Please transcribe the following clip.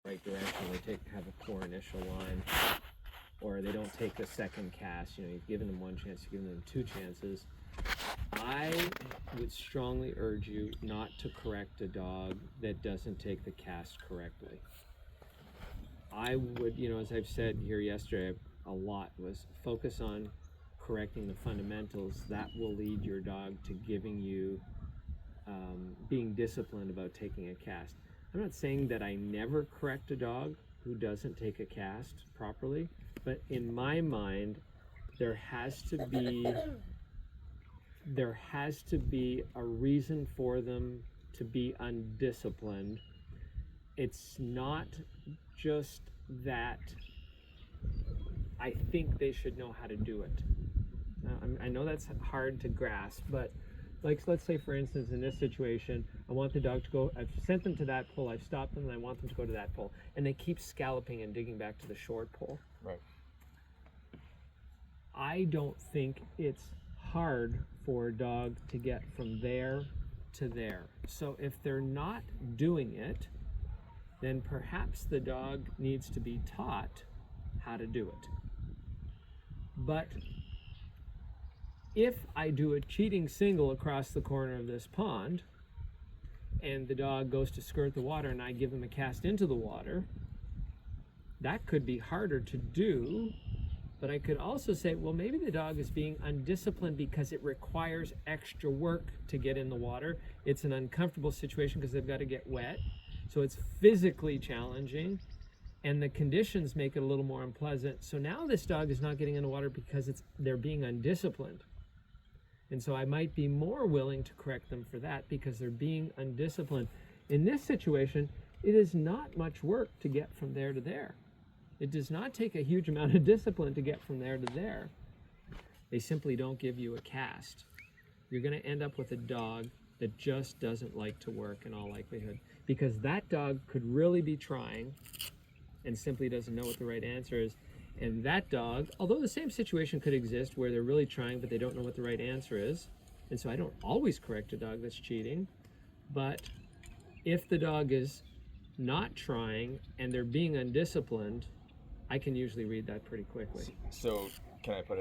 right direction, they have a poor initial line, or they don't take the second cast. You know, you've given them one chance, you've given them two chances. I would strongly urge you not to correct a dog that doesn't take the cast correctly. I would, you know, as I've said here yesterday a lot, was focus on correcting the fundamentals. That will lead your dog to giving you, being disciplined about taking a cast. I'm not saying that I never correct a dog who doesn't take a cast properly, but in my mind, there has to be a reason for them to be undisciplined. It's not just that I think they should know how to do it. I know that's hard to grasp, but like, let's say for instance in this situation, I want the dog to go, I've sent them to that pole, I've stopped them, and I want them to go to that pole, and they keep scalloping and digging back to the short pole. Right. I don't think it's hard for a dog to get from there to there. So if they're not doing it, then perhaps the dog needs to be taught how to do it. But if I do a cheating single across the corner of this pond, and the dog goes to skirt the water and I give him a cast into the water, that could be harder to do. But I could also say, well, maybe the dog is being undisciplined because it requires extra work to get in the water. It's an uncomfortable situation because they've got to get wet. So it's physically challenging, and the conditions make it a little more unpleasant. So now this dog is not getting in the water because they're being undisciplined. And so I might be more willing to correct them for that because they're being undisciplined. In this situation, it is not much work to get from there to there. It does not take a huge amount of discipline to get from there to there. They simply don't give you a cast. You're going to end up with a dog that just doesn't like to work in all likelihood, because that dog could really be trying and simply doesn't know what the right answer is. And that dog, although the same situation could exist where they're really trying but they don't know what the right answer is, and so I don't always correct a dog that's cheating, but if the dog is not trying and they're being undisciplined, I can usually read that pretty quickly. So can I put it